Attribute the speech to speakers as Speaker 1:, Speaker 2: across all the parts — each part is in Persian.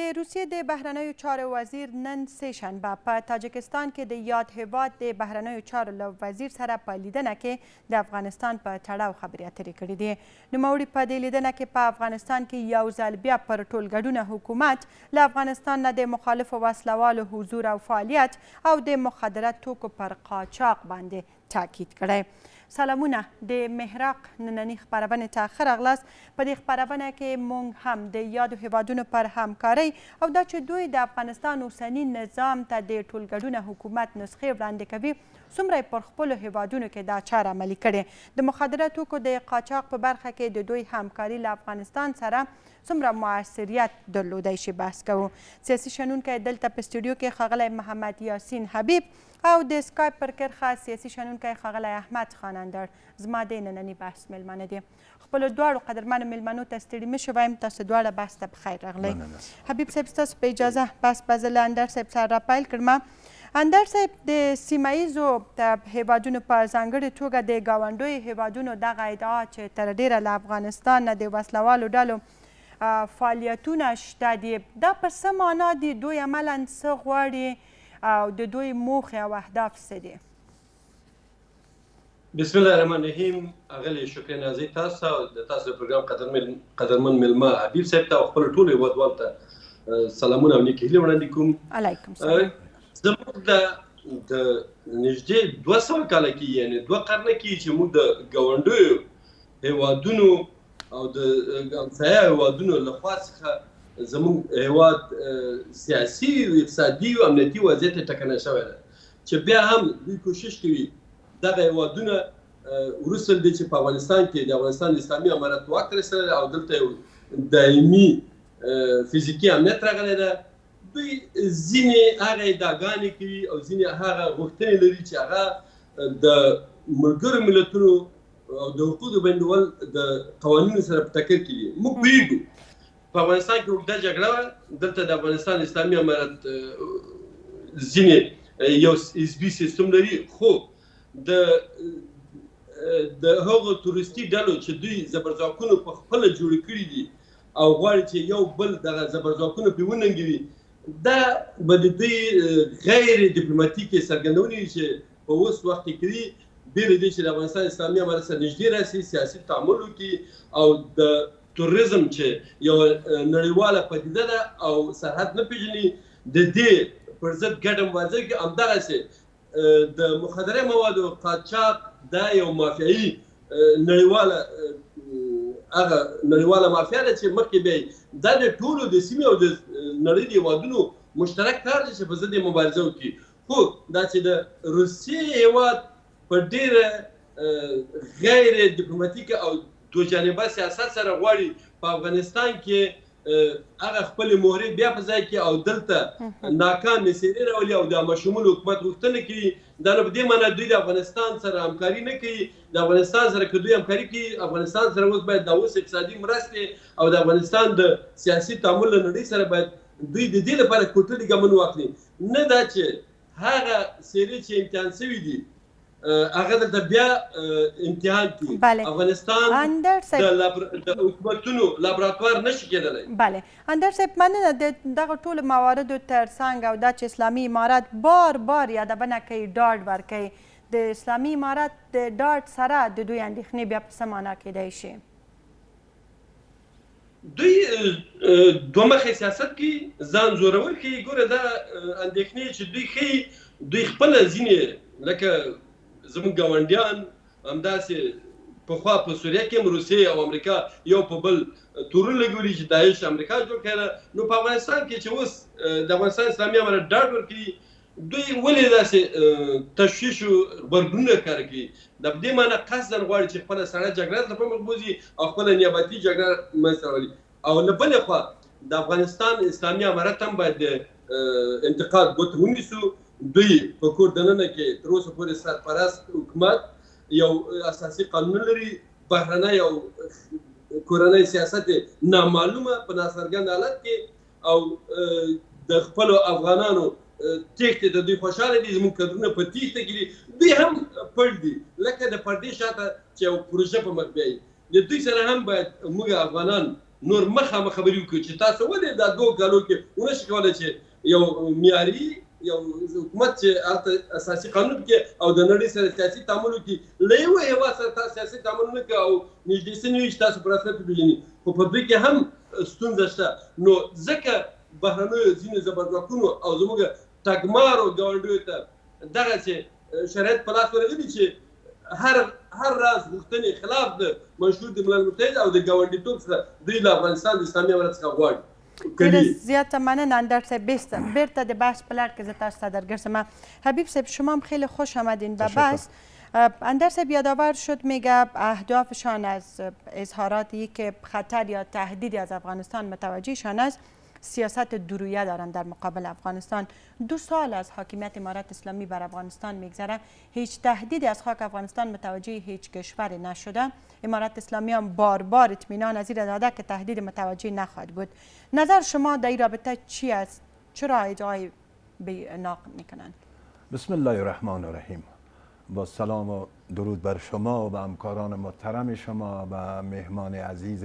Speaker 1: د روسیې د بهرنیو چارو وزیر نن سه شنبه په تاجکستان کې د یاد هیواد د بهرنیو چارو له وزیر سره په لیدنه کې د افغانستان په تړاو خبرې اترې کړې دي. نوموړي په دې لیدنه کې په افغانستان کې یو ځل بیا پر ټولګډونه حکومت له افغانستان نه د مخالفو وسلوالو حضور او فعالیت او د مخدره توکو پر قاچاق باندې تاکید کړی. سلامونه د محراق نننۍ خپرونې ته ښه راغلاست. په دې خپرونه کې موږ هم د یادو هیوادونو پر همکارۍ او دا چې دوی د افغانستان اوسني نظام ته د ټولګډونه حکومت نسخې وړاندې کوي څومره پر خپلو هیوادونو کې دا چاره عملي کړې، د مخدره توکو د قاچاق په برخه کې د دوی همکاري له افغانستان سره څومره موثریت درلودی شي بحث کوو. سیاسي شنونکی دلته په سټوډیو کې ښاغلی محمد یاسین حبیب او د سکایپ پر کرښه سیاسي شنونکی ښاغلی احمد خان اندړ زما د ننني بحث میلمانه دي. خپلو دواړو قدرمنو میلمنو ته ستړي مه شئ، وایم تاسو دواړه بحث ته بخیر راغلی. حبیب صاحب ستاسو په اجازه بحث به زه له اندړ صاحب سره راپیل کړم. اندړ صاحب د سیمه ییزو هیوادونو په ځانګړې توګه د ګاونډیو هیوادونو دغه ادعا چې تر ډیره له افغانستان نه د وسلوالو ډلو فعالیتونه شته دي، دا په څه معنا دي؟ دوی عملا څه غواړي او د دوی موخې او اهداف څه دي؟
Speaker 2: بسم الله الرحمن الرحیم. اغلی شکر نازی تاسو او د تاسو پروګرام قدرمن ملما حبیب صاحب ته او خپل ټولو هیوادوالو ته سلامونه او نیکې هیلې وړاندې کوم.
Speaker 1: علیکم سلام.
Speaker 2: زموږ د نږدې 200 کاله کې یعنې 2 قرنه کې چې موږ د ګاونډیو هیوادونو او د همسایه هیوادونو لخوا څخه زموږ هیواد سیاسي اقتصادي او امنیتي وضعیت یې ټکنی شوی ده چې بیا هم دوی کوشش کوي دغه هیوادونه وروسته له دې چې په افغانستان کې د افغانستان اسلامي امارت واک ته رسېدلی او دلته یو دایمي فزیکي امنیت راغلی ده، دوی ځینې هغه ادعاګانې کوي او ځینې هغه غوښتنې لري چې هغه د ملګرو ملتونو او د حقوقو بندول د قوانینو سره په ټکر کې دي. موږ پوهېږو په افغانستان کې اوږده جګړه وه، دلته د افغانستان اسلامي امارت ځینې یو حزبي سیستم لري، خو د هغو تورستي ډلو چې دوی زبرځواکونه په خپله جوړې کړي دي او غواړي چې یو بل دغه زبرځواکونه پرې وننګوي، دا به د دوی غیر ډیپلوماتیکې څرګندونې چې په اوس وخت کې کوي بې له دې چې د افغانستان اسلامي امارت سره نږدې راسي، سیاسي تعامل وکړي او د توریزم چې یو نړیواله پدیده ده او سرحد نه پېژني، د دې پر ضد ګډه مبارزه کوي. همدغسې د مخدره موادو قاچاق دا یو مافیایي نړیواله مافیا ده چې مخکې بیا دا د ټولو د سیمې او د نړۍ د هیوادونو مشترک کار دی چې په ضد یې مبارزه وکړي. خو دا چې د روسیې هیواد په ډېره غیر ډیپلوماتیکه او دو جانبه سیاست سره غواړي په افغانستان کې هغه خپلې مهرې بیا په ځای کې او دلته ناکامې څېرې راولي او د مشمول حکومت غوښتنه کوي. دا نه په دې معنی دوی د افغانستان سره همکاري نه کوي. د افغانستان سره که دوی همکاري کوي، افغانستان سره اوس باید د اوس اقتصادي مرستې او د افغانستان د سیاسي تعامل له نړۍ سره باید دوی د دې لپاره کوټلي ګامونه واخلي، نه دا چې هغه څېرې چې امتحان شوي دي هغه دلته بیا امتحان کړي. افغانستان د حکومتونو لابراتوار نشي کېدلی.
Speaker 1: بله اندر صاحب، مننه. د دغه ټولو مواردو تر څنګ او دا چې اسلامي امارت بار بار یادونه کوي، ډاډ ورکوي، د اسلامي امارت د ډاډ سره د دوی اندېښنې بیا په څه معنا کېدی شي؟
Speaker 2: دوی دوه مخې سیاست کوي، ځان زورول کوي. ګوره دا اندېښنې چې دوی ښیي، دوی خپله ځینې لکه زموږ ګاونډیان همداسې پخوا په سوریه کې هم روسیې او امریکا یو په بل تورونه لګولي چې داعش امریکا جوړ کړی ده، نو په افغانستان کې چې اوس د افغانستان اسلامي امارت ډاډ ورکوي، دوی ولې داسې تشویش او غبرګونونه ښکاره کوي؟ د دې معنی قصداً غواړي چې خپله سړه جګړه ته په مخ بوځي او خپله نیابتي جګړه منځته راولي. او له بلې خوا د افغانستان اسلامي امارت هم باید د انتقاد ګوته ونیسو. دوی په کور دننه کې تر اوسه پورې سرپرست حکومت یو اساسي قانون لري، بهرنی او کورنی سیاست نامعلومه په ناڅرګند حالت کې او د خپلو افغانانو تېښتې د دوی خوشحاله دي، زموږ کدرونه په تېښته کې دي، دوی هم پټ دي لکه د پردې شاته چې یو پروژه په مخ بیایي. د دوی سره هم باید موږ افغانان نور مخامخ خبرې وکړو چې تاسو ولې دا 2 کالو کې ونشئ کولی چې یو معیاري یو حکومت چې هلته اساسي قانون کې او د نړۍ سره سیاسي تعامل وکړي له یوه هېواد سره تاسو سیاسي تعامل نه کوئ او نږدې سوي وي چې تاسو په رسمیت وپېژني خو په دوی کې هم ستونزه شته نو ځکه بهرنیو ځینو زبرځواکونو او زموږ تګمارو ګاونډیو ته دغسې شرایط په لاس ورغلي چې هر راز غوښتنې خلاف د منشور د ملل متحد او د ګاونډیتوب څخه دوی له افغانستان د اسلامي امارت څخه غواړي.
Speaker 1: ډیره زیاته مننه اندر صاحب. بیرته د بحث په لړ کې زه تاسو ته درگرسم. حبیب صاحب شما هم خیلی خوش آمدین به بحث. اندر صاحب یادآور شد میگه اهدافشان از اظهاراتی که خطر یا تهدیدی از افغانستان متوجهشان است سیاست دورویه دارند در مقابل افغانستان. 2 سال از حاکمیت امارت اسلامی بر افغانستان میگذره، هیچ تهدیدی از خاک افغانستان متوجه هیچ کشوری نشده. امارت اسلامی هم بار بار اطمینان از این داده که تهدید متوجه نخواهد بود. نظر شما در این رابطه چی است؟ چرا ادعای به ناقد میکنند؟
Speaker 3: بسم الله الرحمن الرحیم. با سلام و درود بر شما و به همکاران محترم شما و مهمان عزیز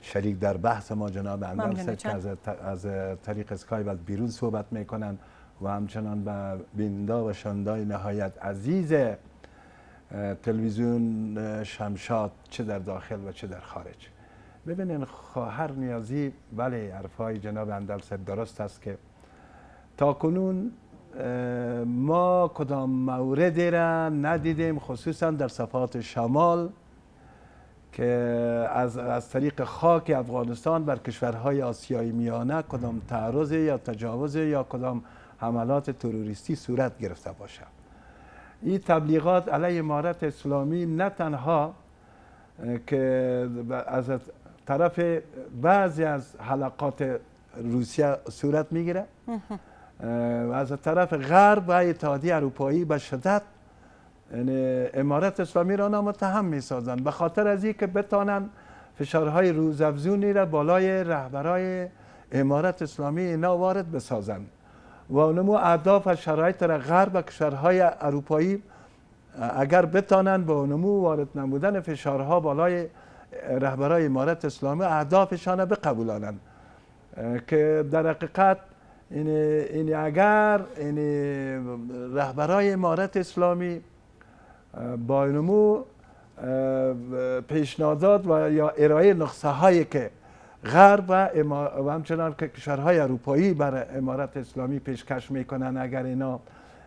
Speaker 3: شریک در بحث ما جناب اندر صاحب که از طریق اسکایپ از بیرون صحبت میکنند و همچنان به بیننده و شنونده‌های نهایت عزیز تلویزیون شمشاد چه در داخل و چه در خارج. ببینین خواهر نیازی بله حرفای جناب اندر صاحب درست است که تا کنون ما کدام موردی را ندیدیم خصوصا در صفحات شمال که از طریق خاک افغانستان بر کشورهای آسیای میانه کدام تعرض یا تجاوز یا کدام حملات تروریستی صورت گرفته باشد. این تبلیغات علیه امارت اسلامی نه تنها که از طرف بعضی از حلقات روسیه صورت میگیره و از طرف غرب و اتحادیه اروپایی به شدت امارت اسلامی را نامتهم میسازند به خاطر از اینکه بتانند فشارهای روزافزونی را بالای رهبرای امارت اسلامی اینا وارد بسازند و اونمو اهداف و شرایط را غرب و کشورهای اروپایی اگر بتانند با اونمو وارد نمودن فشارها بالای رهبرای امارت اسلامی اهدافشان را بقبولانند که در حقیقت این اگر رهبرای امارت اسلامی با اینمو پیشنهادات و یا ارائه نقصه هایی که غرب و همچنان که کشورهای اروپایی بر امارت اسلامی پیشکش میکنن اگر اینا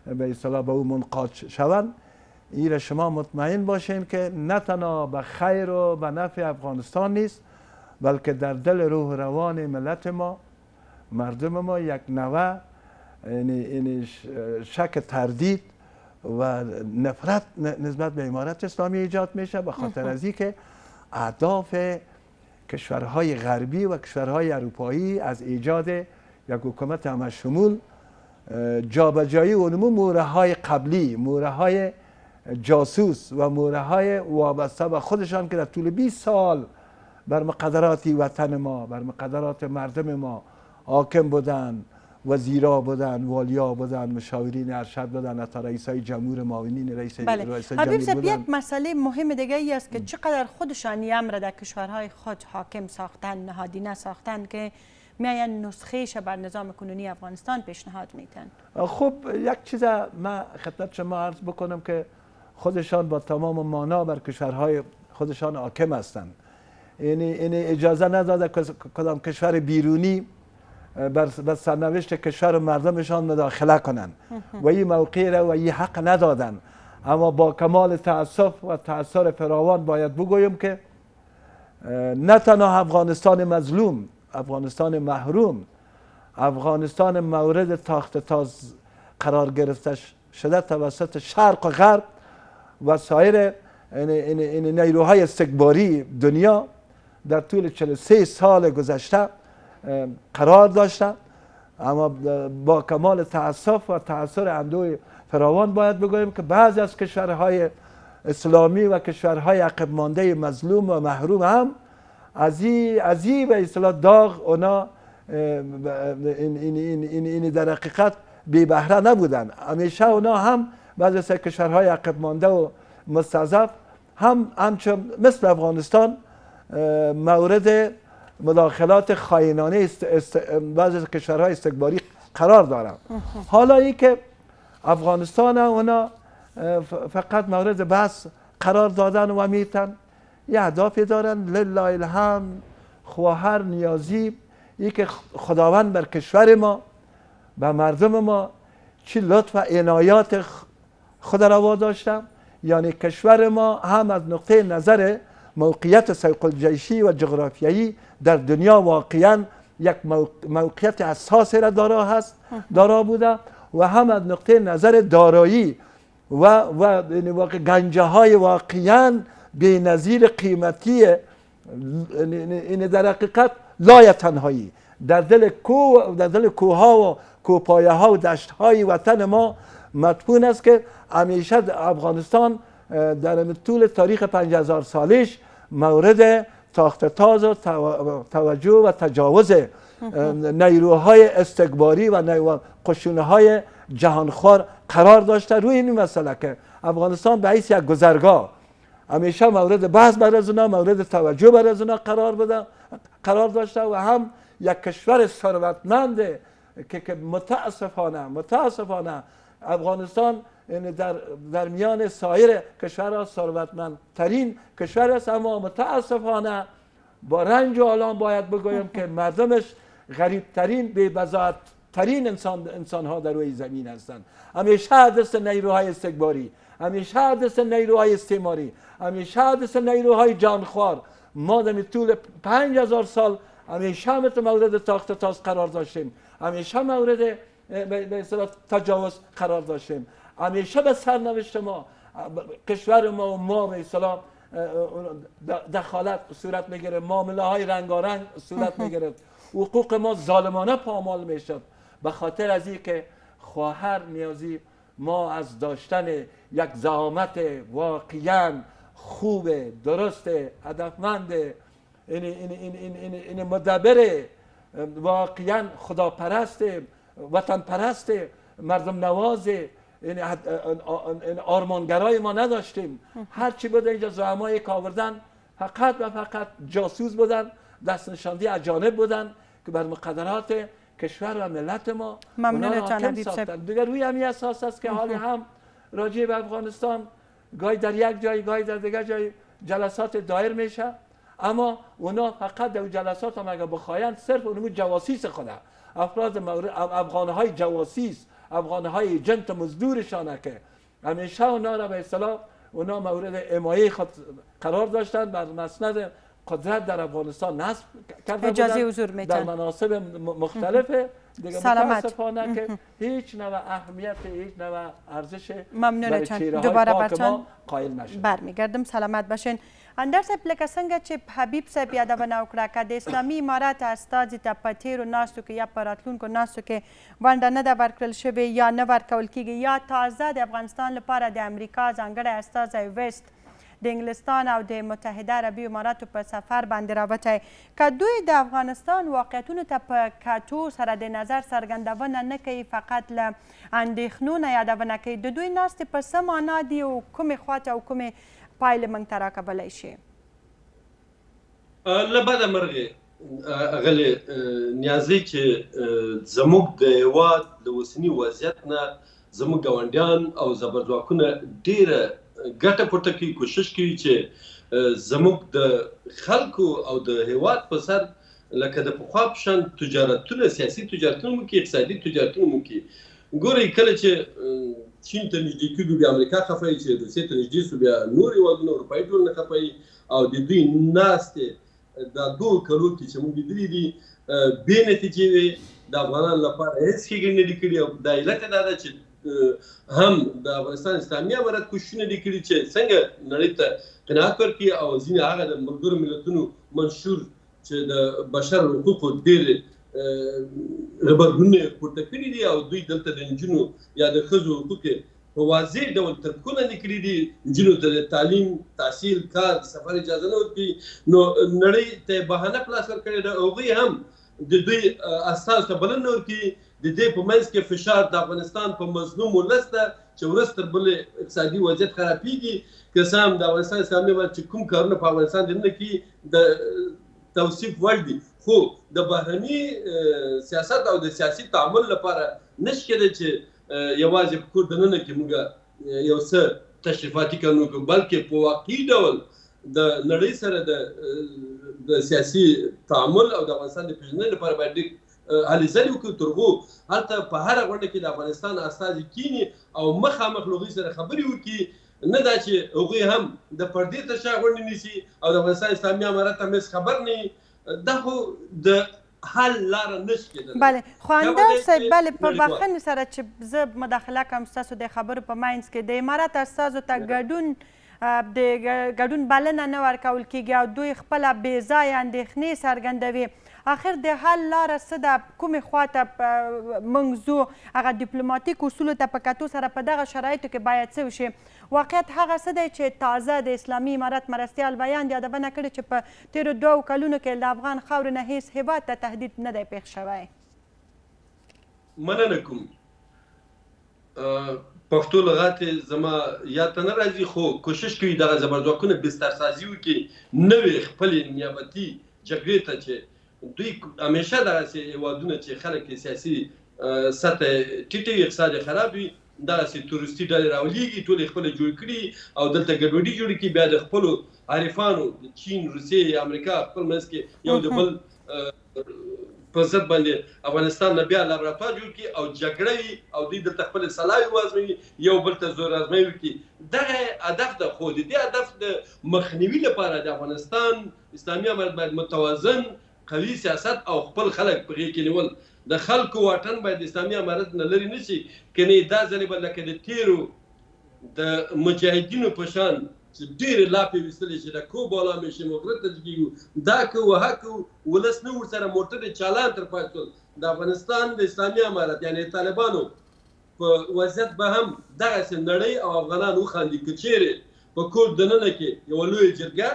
Speaker 3: به اصطلاح به او منقاد شوند این شما مطمئن باشین که نه تنها به خیر و به نفع افغانستان نیست بلکه در دل روح روان ملت ما مردم ما یک نوع شک تردید و نفرت نسبت به امارت اسلامی ایجاد میشه به خاطر از اینکه اهداف کشورهای غربی و کشورهای اروپایی از ایجاد یک حکومت همشمول جابجایی اونمو موره‌های قبلی موره‌های جاسوس و موره‌های وابسته به خودشان که در طول 20 سال بر مقدرات وطن ما بر مقدرات مردم ما حاکم بودن وزیرا بودن والیا بودن مشاورین ارشد بودن حتی رئیسای جمهور معاونین رئیس
Speaker 1: حبیب صاحب یک مسئله مهم دیگه ای است که چقدر خودشان امر در کشورهای خود حاکم ساختن نهادینه ساختن که میاین نسخهش بر نظام کنونی افغانستان پیشنهاد میتن.
Speaker 3: خب یک چیز من خدمت شما عرض بکنم که خودشان با تمام مانا بر کشورهای خودشان حاکم هستند. این اجازه نداده کدام کشور بیرونی بر سرنوشت کشور و مردمشان مداخله کنند و این موقع را و این حق ندادن. اما با کمال تأسف و تأثیر فراوان باید بگویم که نه تنها افغانستان مظلوم، افغانستان محروم، افغانستان مورد تاخت تاز قرار گرفته شده توسط شرق و غرب و سایر نیروهای استکباری دنیا در طول 43 سال گذشته قرار داشته. اما با کمال تأسف و تأثیر اندوه فراوان باید بگوییم که بعضی از کشورهای اسلامی و کشورهای عقب مانده مظلوم و محروم هم از این به اصطلاح داغ اونا این در حقیقت بی بهره نبودن. همیشه اونا هم بعضی از کشورهای عقب مانده و مستضعف هم همچون مثل افغانستان مورد مداخلات خائنانه بعضی از کشورهای استکباری قرار دارند. حالا ای که افغانستان اونا فقط مورد بحث قرار دادن و میتن یه اهدافی دارن. لله الحمد خواهر نیازی ای که خداوند بر کشور ما و مردم ما چی لطف و عنایات خود روا داشتم. یعنی کشور ما هم از نقطه نظر موقعیت سوق الجیشی و جغرافیایی در دنیا واقعا یک موقعیت اساسی را دارا بوده و هم از نقطه نظر دارایی و گنجه های واقعا بی‌نظیر قیمتی این در حقیقت لایتنهایی در دل کوه و کوپایه ها و دشت های وطن ما مدفون است که همیشه افغانستان در طول تاریخ 5000 سالش مورد تاخت تاز و توجه و تجاوز نیروهای استکباری و قشونهای جهانخوار قرار داشته. روی این مسئله که افغانستان به حیث یک گذرگاه همیشه مورد بحث بر از اونا، مورد توجه بر از اونا قرار داشته و هم یک کشور ثروتمند که متاسفانه افغانستان در میان سایر کشورها ثروتمندترین کشور است، اما متاسفانه با رنج و آلام باید بگویم که مردمش غریبترین بی‌بضاعت‌ترین انسان‌ها در روی زمین هستند. همیشه دست نیروهای استکباری، همیشه دست نیروهای استعماری، همیشه دست نیروهای جانخوار. ما در طول 5000 سال همیشه مورد تاخت تاز قرار داشتیم، همیشه مورد به اصطلاح تجاوز قرار داشتیم، همیشه به سرنوشت ما کشور ما به اصطلاح دخالت صورت میگیره، معامله های رنگارنگ صورت میگیره، حقوق ما ظالمانه پامال میشد. به خاطر از این که خواهر نیازی ما از داشتن یک زعامت واقعا خوب، درست، هدفمند، این مدبر، واقعا خداپرست، وطن پرست، مردم نواز، این آرمانگرای ما نداشتیم. هرچی بوده اینجا زعمایی که آوردن فقط و فقط جاسوس بودن، دست نشاندی اجانب بودن که بر مقدرات کشور و ملت ما
Speaker 1: ممنون جان
Speaker 3: ساختن. دیگر روی همین اساس است که حالی هم راجع به افغانستان گاهی در یک جای گاهی در دیگر جای جلسات دایر میشه، اما اونا فقط در جلسات هم اگر بخواین صرف اونمو جواسیس خوده، افراد افغانهای جواسیس، افغانهای جنت مزدورشانه که همیشه اونا را به اصطلاح اونا مورد حمایه خود قرار داشتن، بر مسند قدرت در افغانستان نصب کرده
Speaker 1: اجازه حضور میتن
Speaker 3: در مناصب مختلف دیگه. متاسفانه که هیچ نوع اهمیت، هیچ نوع ارزش
Speaker 1: ممنون چند دوباره برچان
Speaker 3: قائل نشد.
Speaker 1: برمیگردم. سلامت باشین. اندر صاحب لکه څنګه چې حبیب صاحب یادونه وکړه که د اسلامي امارات استازي ته په تېرو ناستو کې یا په راتلونکو ناستو کې ونډه نه ده ورکړل شوې یا نه ورکول کېږي، یا تازه د افغانستان لپاره د امریکا ځانګړی استازی ویست د انګلستان او د متحده عربي اماراتو په سفر باندې راوتی، که دوی د افغانستان واقعیتونو ته په کتو سره د نظر څرګندونه نه کوي، فقط له اندېښنو نه یادونه کوي، د دوی ناستې په څه معنا دي او کومې خواته او کومې پایلې موږ ته راکولی شي؟
Speaker 2: له بده مرغې اغلې نیازي چې زموږ د هېواد د اوسني وضعیت نه زموږ ګاونډیان او زبرځواکونه ډېره ګټه پورته کوي، کوشش کوي چې زموږ د خلکو او د هېواد په سر لکه د پخوا په شان تجارتونه، سیاسي تجارتونه مو کوي، اقتصادي تجارتونه مو کوي. ګورئ کله چې چین ته نږدې کېږو بیا امریکا خفه وي، چې روسیې ته نږدې سو بیا نور هېوادونه اروپایي ټولنه خفه وي، او د دوی ناستې دا 2 کلو کې چې موږ لیدلي دي بې نتیجې وې، د افغانانو لپاره هېڅ ښېګڼې نه دي کړي. او دا علت یې دا ده چې هم د افغانستان اسلامي امارت کوششونه دي کړي چې څنګه نړۍ ته قناعت ورکړي، او ځینې هغه د ملګرو ملتونو منشور چې د بشر حقوقو ډېر غبرګونونه پورته کړي دي، او دوی دلته د نجونو یا د ښځو حقوق په واضح ډول تطبیق نه کړي دي، نجونو ته د تعلیم، تحصیل، کار، سفر اجازه نه ورکوي، نو نړۍ ته بهانه خلاص ورکړې ده. هغوی هم د دوی استازو ته بلنه نه ورکوي. د دې په منځ کې فشار د افغانستان په مظلوم ولس ده چې ورځ تر بلې اقتصادي وضعیت خرابېږي. که څه هم د افغانستان اسلامي امارت چې کوم کارونه په افغانستان دننه کې د توصیف وړ دي. خو د بهرني سیاست او د سیاسي تعامل لپاره نشي کېدای چې یوازې په کور دننه کې موږ یو څه تشریفاتي کارونه وکړو، بلکې په واقعي ډول د نړۍ سره د سیاسي تعامل او د افغانستان د پېژندنې لپاره باید ډېر هلې ځلې وکړو، تر هغو هلته په هره غونډه کې د افغانستان استازي کینی او مخامخ له هغوی سره خبرې وکړي، نه دا چې هغوی هم د پردې تر شا غونډې نیسي او د افغانستان اسلامي امارت هم هېڅ خبر نه وي. دا خو د حل لاره نشي کېدلی.
Speaker 1: بله، خو اندر صاحب، بله، په بخښنې سره چې زه مداخله کوم ستاسو د خبرو په منځ کې، د امارت استازو ته ګډون بلنه نه ورکول کېږي او دوی خپله بې ځایه اندېښنې څرګندوي. آخر د حل لاره څه ده؟ کومې خواته موږ ځو؟ هغه ډیپلوماتیک اصولو ته په کتو سره په دغه شرایطو کې باید څه وشي؟ واقعیت هغه څه دی چې تازه د اسلامي امارت مرستیال بیان یادونه کړې چې په تېرو 2 کلونو کې د افغان خاورې نه هېڅ هېواد ته تهدید نه دی پېښ شوی.
Speaker 2: مننه کوم. پښتو لغات زما یاد ته نه راځي، خو کوشش کوي دغه زبرځواکونه بسترسازي وکړي نوې خپلې نیابتي جګړې ته، چې دوی همیشه دغسې هېوادونه چې خلک یې سیاسي سطح ټیټه وي، اقتصاد یې خراب وي، دغسې تورستي ډلې راولېږي، ټولې خپلې جوړ کړي او دلته ګډوډي جوړه کړي. بیا د خپلو عارفانو د چین، روسیې، امریکا خپل منځ کې یو د بل په ضد باندې افغانستان نه بیا لابراتوار جوړ کړي او جګړه وي او دوی دلته خپلې سلاوي وازموي، یو بل ته زور ازموي وکړي. دغه هدف ده. خو د دې هدف د مخنیوي لپاره د افغانستان اسلامي امارت باید متوازن قوي سیاست او خپل خلک په غېږ کې نیول. د خلکو واټن باید د اسلامي امارت نه لرې نه شي، کنې دا ځلې به لکه د تېرو د مجاهدینو په شان چې ډېرې لاپې ویستلې چې د کو بالا مې شي مغرب ته کېږو، دا که وها که ولس نه ورسره موټرې چالان تر پای شول، د افغانستان د اسلامي امارت یعنې طالبانو په وضعیت به هم دغسې نړۍ او افغانان وخاندي که چیرې په کور دننه کې یوه لویه جرګه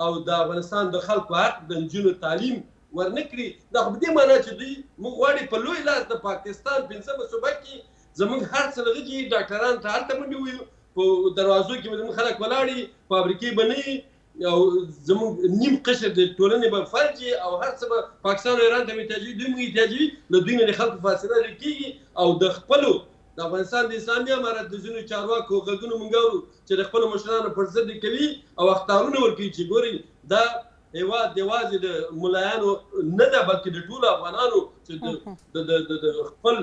Speaker 2: او د افغانستان د خلکو حق د نجونو تعلیم ورنه کړي. دا خو په دې معنا چې دوی موږ غواړي په لوی لاس د پاکستان 5مه صوبه کې زموږ هر څه لغږي ډاکټران ته هلته منډې وویو، په دروازو کې به زموږ خلک ولاړ فابریکې به نه وي او زموږ نیم قشر د ټولنې به فلج او هر څه به پاکستان او ایران ته محتاجوي، دوی موږ احتیاجوي، له دوی نه د خلکو فاصله لرې کېږي او د خپلو د افغانستان د اسلامي امارت د ځینو چارواکو غږونه موږ اورو چې د خپلو مشرانو پر ضد کوي او اخطارونه ورکوي چې ګورئ دا هېواد یوازې د ملایانو نه ده بلکې د ټولو افغانانو چې د خپل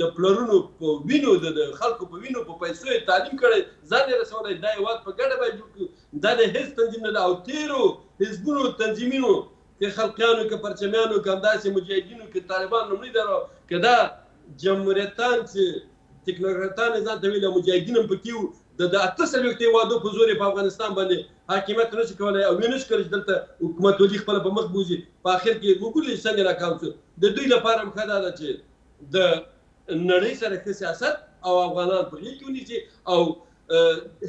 Speaker 2: د پلرونو په وینو د خلکو په وینو په پیسو یې تعلیم کړی، ځان یې رسولی، دا هېواد په ګډه باید جوړ کړو. دا د هېڅ تنظیم نه ده او تېرو حزبونو تنظیمینو که خلقیانو که پرچمیانو که همداسې مجاهدینو که طالبان لومړي درو که دا جمهوریتان چې تکنوکراتان یې ځان ته ویل مجاهدین هم پکې وو، د 48 هېوادو په زور یې په افغانستان باندې حاکمیت نشي کولی او ویې نشي کولی چې دلته حکومتولي خپله په مخ بوځي. په آخر کې وګورئ چې څنګه ناکام شو. د دوی لپاره هم ښه دا ده چې د نړۍ سره ښه سیاست او افغانان په غېږ کې ونیسي او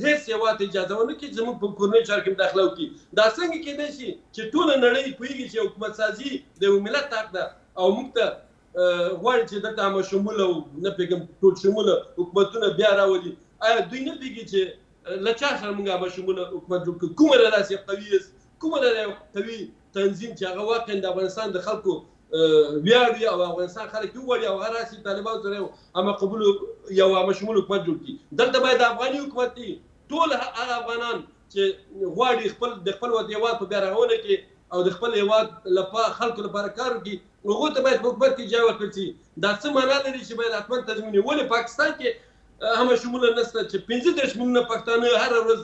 Speaker 2: هېڅ هېواد ته اجازه ونه کړي چې زموږ په کورنیو چارو کې مداخله وکړي. دا څنګه کېدای شي چې ټوله نړۍ پوهېږي چې حکومت سازي د یو ملت حق ده او موږ ته غواړي چې دلته عامه شموله او نه پوهېږم ټول شموله حکومتونه بیا راولي. آیا دوی نه پوهېږي چې له چا سره موږ عامه شموله حکومت جوړ کړو؟ کومه له داسې قوي کومه له قوي تنظیم چې هغه واقعا د افغانستان د خلکو ویاړ وي او افغانستان خلک یې وغواړي او هغه راسي طالبانو سره یو عامه قبول یو عامه شمول حکومت جوړ کړي. دلته باید افغاني حکومت وي، ټول هغه افغانان چې غواړي د خپل هېواد په بیا رغونه کې او د خپل هېواد لپاره خلکو لپاره کار وکړي، هغو ته باید په حکومت کې ځای ورکړل شي. دا څه معنا لري چې باید حتما تضمین وي؟ ولې پاکستان کې عامه شموله نشته چې 35 میلیونه پښتانه هره ورځ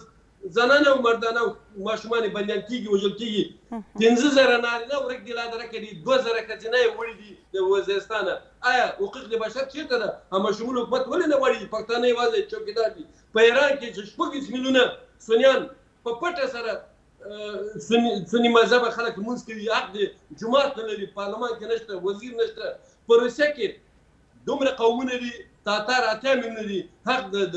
Speaker 2: زنانه او مردانه او ماشومان یې بندیان کېږي، وژل کېږي، 15,000 نارینه ورک دي، لادرکه دي، 2,000 ښځینه یې وړي دي د وزیرستانه. آیا حقوق د بشر چېرته ده؟ عامه شمول حکومت ولې نه غواړي؟ پښتانه یوازې چوکیدار دي. په ایران کې چې 6 میلیونه سنیان په پټه سره سني مذهبه خلک لمونځ کوي، حق دی، جومات نه لري، پارلمان کې نشته، وزیر نشته. په روسیه کې دومره قومونه دي، تاتار 8 میلیونه دي، حق د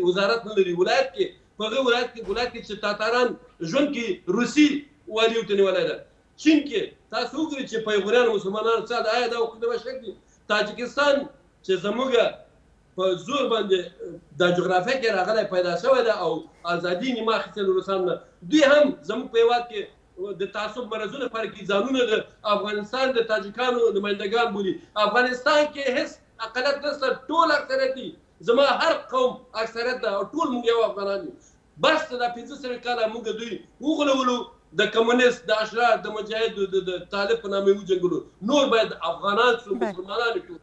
Speaker 2: وزارت نه لري. ولایت کې په هغه ولایت کې چې تاتاران ژوند کې روسي والي ورته نیولی ده. چین کې تاسو وګورئ چې پیغوریانو مسلمانانو څه ده، آیا دا حقوق د بشر دي؟ تاجکستان چې زموږ په زور باندې د جغرافیه کې راغلی پیدا شوی ده او ازادي نیمه اخیستې له روسانو نه، دوی هم زموږ په هېواد کې د تعصب مرزونه لپاره کې ځانونه د افغانستان د تاجکانو نمایندګان بولي. افغانستان کې هیڅ اقلیت نشته، ټول اکثریت دي. زما هر قوم اکثریت ده او ټول موږ یو افغانان یو. بس دا 15 کاله موږ دوی وغولولو، د کمونیست، د اشرار، د مجاهد، د طالب په نامه وجنګلو. نور باید افغانان شو، مسلمانان شو،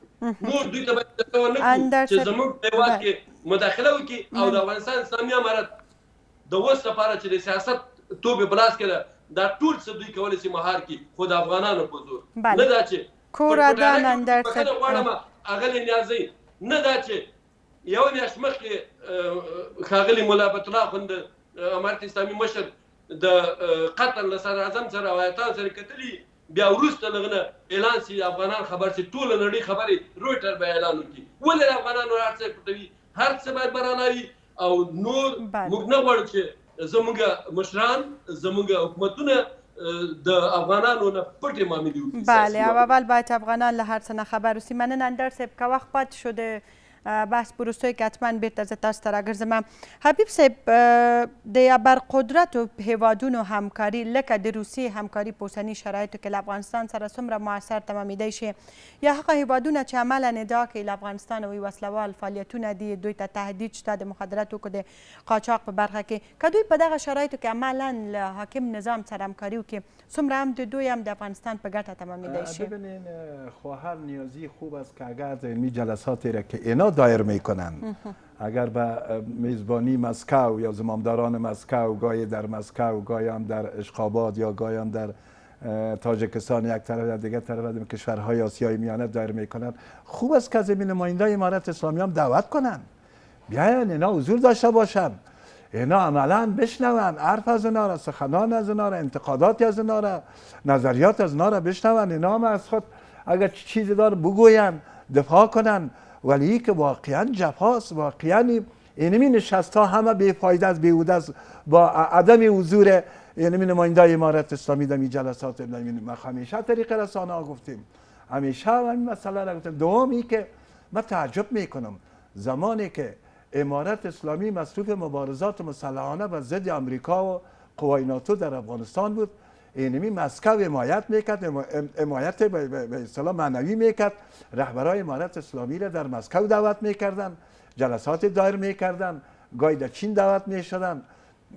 Speaker 2: نور دوی ته باید څه ونه کړو چې زموږ په هېواد کې مداخله وکړي او د افغانستان اسلامي امارت د اوس لپاره چې د سیاست توبې په لاس کې ده، دا ټول څه دوی کولی شي مهار کړي، خو د افغانانو په زور. نه دا چې
Speaker 1: کورادان اندر
Speaker 2: بخښنه غواړم اغلې نیازۍ، نه دا چې یو میاشت مخکې ښاغلي ملا عبد الله اخوند امارت اسلامي مشر د قطر له صدر اعظم سره او ایتان سره کتلي، بیا وروسته له هغه نه اعلان شي افغانان خبر شي، ټوله نړۍ خبرې رویټر به اعلان وکړي. ولې د افغانانو هر څه پټوي؟ هر څه باید برانه وي او نور موږ نه غواړو چې زموږ مشران، زموږ حکومتونه د افغانانو نه پټې معاملې وکړي.
Speaker 1: بله، او اول باید افغانان له هر څه نه خبر اوسي. مننه اندر صاحب که وخت پاتې شده بحث پروستوی که حتما بیرته زه تاسو ته راګرځم. حبیب صاحب، د ابرقدرتو هیوادونو همکاري لکه د روسیې همکاري په اوسني شرایطو کې له افغانستان سره څومره مؤثر تمامیدی شي، یا هغه هیوادونه چې عملا ادعا کوي له افغانستان وایي وسلوال فعالیتونه دي، دوی ته تهدید شته د مخدره توکو د قاچاق په برخه کې، که دوی په دغه شرایطو کې عملا له حاکم نظام سره همکاري وکړي، څومره هم د دوی هم د افغانستان په ګټه تمامیدی شي؟
Speaker 3: ببینین خواهر نیازی خوب است که اگر علمی جلساتی را که اینا دایر میکنن، اگر به میزبانی مسکو یا زمامداران مسکو، گاهی در مسکو، گاهی هم در اشخاباد یا گاهی هم در تاجیکستان یک طرف یا دیگر طرف از کشورهای آسیای میانه دایر میکنن، خوب است که از این نماینده امارت اسلامی هم دعوت کنن، بیاین اینا حضور داشته باشن، اینا عملا بشنون حرف از اینا را، سخنان از اینا را، انتقاداتی از اینا را، نظریات از اینا را بشنون. اینا هم از خود اگر چیزی دار بگوین، دفاع کنن، ولی که واقعا جفاست، واقعا اینمی نشست ها همه بیفایده است، بیهوده است، با عدم حضور اینمی نماینده امارت اسلامی در این جلسات. ما همیشه طریق رسانه ها گفتیم، همیشه همین مسئله را گفتیم. دومی که من تعجب میکنم زمانی که امارت اسلامی مصروف مبارزات مسلحانه و ضد امریکا و قوای ناتو در افغانستان بود، اینمی مسکو حمایت میکرد، حمایت به اصطلاح معنوی میکرد، رهبرای امارت اسلامی را در مسکو دعوت میکردن، جلسات دایر میکردن، گاهی در چین دعوت میشدن،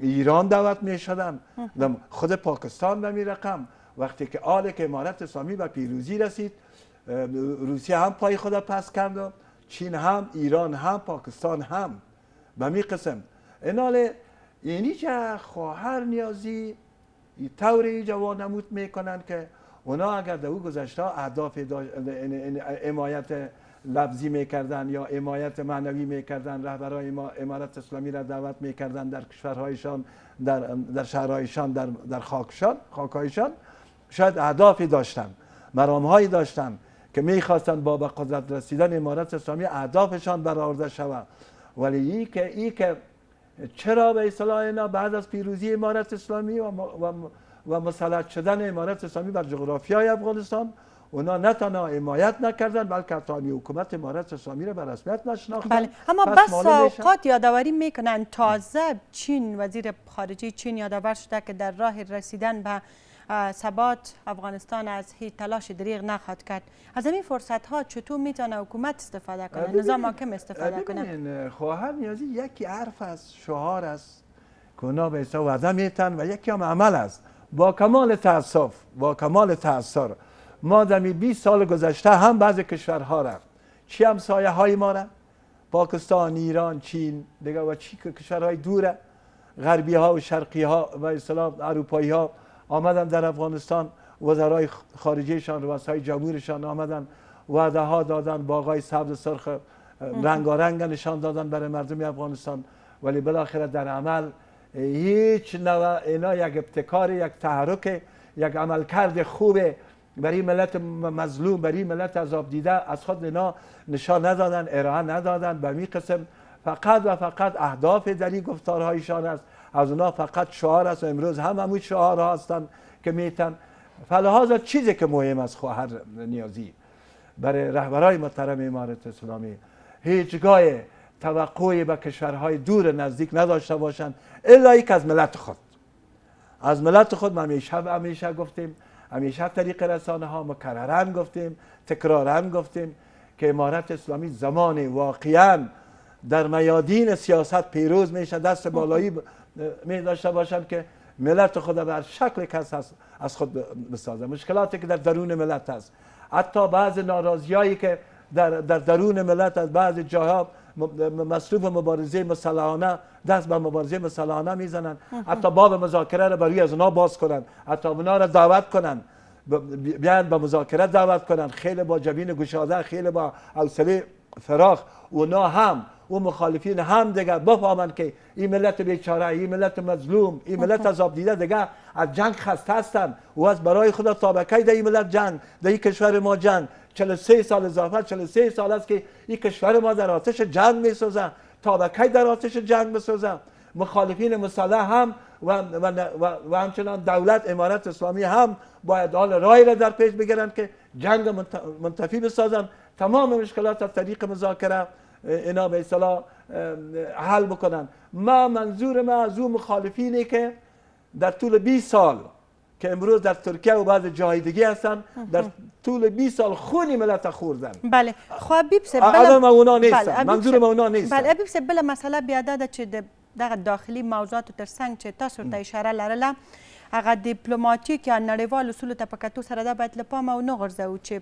Speaker 3: ایران دعوت میشدن، خود پاکستان به می رقم. وقتی که آل که امارت اسلامی به پیروزی رسید، روسیه هم پای خود پس کرد و چین هم، ایران هم، پاکستان هم به می قسم. اینال اینی که خواهر نیازی طوری جوانمود میکنن که اونا اگر در او گذشته اهداف حمایت لفظی میکردن یا حمایت معنوی میکردن، رهبرای امارت اسلامی را دعوت میکردن در کشورهایشان، در شهرهایشان، در خاکهایشان، شاید اهدافی داشتن، مرامهایی داشتن که میخواستن با به قدرت رسیدن امارت اسلامی اهدافشان برآورده شود. ولی ای که چرا به اصطلاح اینا بعد از پیروزی امارت اسلامی و مسلط شدن امارت اسلامی بر جغرافیای افغانستان، اونا نه تنها حمایت نکردن بلکه حتی حکومت امارت اسلامی را به رسمیت نشناختن.
Speaker 1: بله، اما بس اوقات یادآوری میکنن تازه چین، وزیر خارجه چین یادآور شده که در راه رسیدن به ثبات افغانستان از هیچ تلاش دریغ نخواهد کرد. از این فرصت ها چطور میتونه حکومت استفاده کنه، نظام حاکم استفاده کنه؟
Speaker 3: خواهر نیازی یکی حرف است، شعار است که اونا به حساب وعده میتن و یکی هم عمل است. با کمال تاسف، با کمال تاثر، ما در 20 سال گذشته هم بعضی کشورها را، چی همسایه های ما را، پاکستان، ایران، چین دیگه و چی کشورهای دوره، غربی ها و شرقی ها و اصطلاح اروپایی ها آمدن در افغانستان، وزرای خارجهشان، رؤسای جمهورشان آمدن، وعده ها دادن، باغای سبز سرخ رنگارنگ نشان دادن برای مردم افغانستان، ولی بالاخره در عمل هیچ نوع اینا یک ابتکار، یک تحرک، یک عملکرد خوبه برای ملت مظلوم، برای ملت عذاب دیده از خود اینا نشان ندادن، ارائه ندادن. به می قسم فقط و فقط اهداف در این گفتارهایشان است، از اونا فقط شعار است و امروز هم همون شعارها هستند که میتن. فلحاظ چیزی که مهم است خواهر نیازی برای رهبرای محترم امارت اسلامی، هیچگاه توقعی به کشورهای دور نزدیک نداشته باشند الا یک از ملت خود. از ملت خود همیشه گفتیم، همیشه طریق رسانه ها مکررن گفتیم، تکرارن گفتیم که امارت اسلامی زمان واقعا در میادین سیاست پیروز میشه، دست بالایی می داشته باشن که ملت خود بر شکل کس از خود بسازه. مشکلاتی که در درون ملت هست، حتی بعض ناراضیایی که در درون ملت از بعض جاها مصروف مبارزه مسلحانه، دست به مبارزه مسلحانه میزنن، حتی باب مذاکره را برای از اونا باز کنن، حتی اونا را دعوت کنن بیان به مذاکره دعوت کنن، خیلی با جبین گشاده، خیلی با حوصله فراخ، اونا هم و مخالفین هم دیگه بفهمن که این ملت بیچاره، این ملت مظلوم، این ملت عذاب دیده دیگه از جنگ خسته هستن و از برای خدا تابعه در این ملت جنگ، در این کشور ما جنگ 43 سال اضافه 43 سال است که این کشور ما در آتش جنگ میسوزه، تابعه در آتش جنگ میسوزه. مخالفین مسلح هم و همچنان دولت امارت اسلامی هم باید حال راهی را در پیش بگیرن که جنگ منتفی بسازن، تمام مشکلات از طریق مذاکره اینا به اصطلاح حل بکنن. منظور ما از اون مخالفینی که در طول 20 سال که امروز در ترکیه و بعض جای دیگه هستن، در طول 20 سال خونی ملت خوردن.
Speaker 1: بله خو حبیب صاحب
Speaker 3: بله اونا نیستن، منظور ما اونا نیستن.
Speaker 1: بله حبیب صاحب بله مسئله بیاده چې دغه داخلي موضوعاتو ترڅنګ چې تاسو ته اشاره لرله هغه دیپلوماتیک یا نړیوال اصولو ته په کتو سره دا باید له پامه ونه غورځوو چې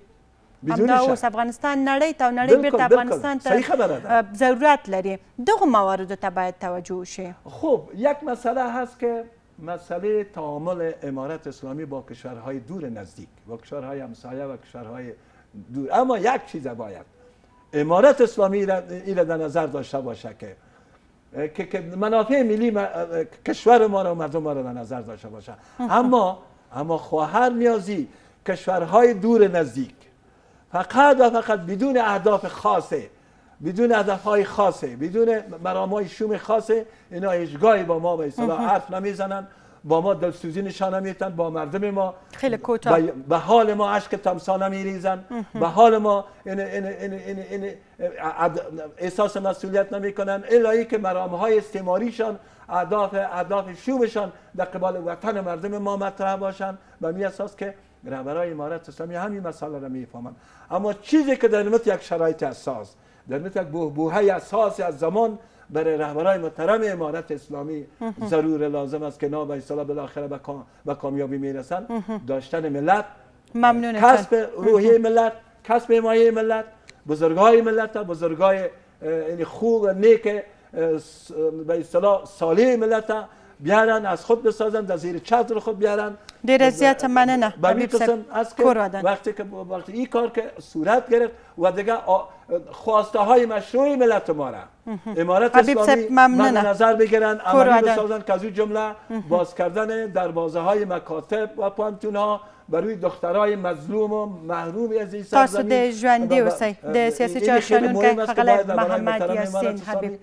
Speaker 1: همدا اوس افغانستان نړۍ ته او نړۍ بیرته افغانستان ته ضرورت لري، دغو مواردو ته باید توجه وشي.
Speaker 3: خب یک مسئله هست که مسئله تعامل امارت اسلامی با کشورهای دور نزدیک، با کشورهای همسایه و کشورهای دور. اما یک چیز باید امارت اسلامی این در نظر داشته باشه که منافع ملی کشور ما را و مردم ما را در نظر داشته باشه. اما خواهر نیازی کشورهای دور نزدیک فقط و فقط بدون اهداف خاصه، بدون هدفهای خاصه، بدون مرامهای شوم خاصه، اینا هیچگاهی با ما به اصطلاح حرف نمیزنن، با ما دلسوزی نشان نمیدن، با مردم ما
Speaker 1: خیلی کوتاه
Speaker 3: به حال ما اشک تمسا نمیریزن، به حال ما احساس مسئولیت نمیکنن، الا ای که مرامهای استعماریشان اهداف شومشان در قبال وطن مردم ما مطرح باشن. و می اساس که رهبرای امارت اسلامی همین مسئله را میفهمن. اما چیزی که در نمت یک شرایط اساس، در نمت یک بوهه اساسی از زمان برای رهبرای محترم امارت اسلامی ضرور لازم است که به اصطلاح بالاخره به کامیابی میرسن، داشتن ملت، کسب روحیه ملت، کسب حمایه ملت، بزرگای ملت، بزرگای خوب و نیک به اصطلاح صالح ملت بیارن، از خود بسازن، در زیر چتر خود بیارن.
Speaker 1: ډیر زیات مننه
Speaker 3: حبیب قسم است که وقتی این کار که صورت گرفت و دیگه خواسته های مشروع ملت ما را امارت اسلامی مد نظر بگیرن، عملی بسازن که از این جمله باز کردن دروازه های مکاتب و پانتون ها برای دخترای مظلوم و محروم از این سرزمین.
Speaker 1: تاسو د ژوندي اوسئ د سیاسي چارشنونکی ښاغلی محمد یاسین حبیب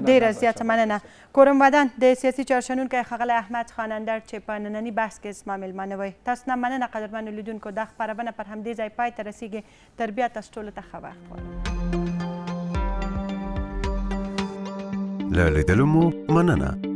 Speaker 1: ډیره زیاته مننه. کورم ودان د سیاسي چارشنونکی ښاغلی احمد خانندر چې په ننني بحث کې زما میلمانه وی. تاسو نه مننه قدرمنو لیدونکو، دا خپرونه پر همدې ځای پای ته رسیږي. تر بیا تاسو ټولو ته ښه وخت غواړم.
Speaker 4: له لیدلو مو مننه.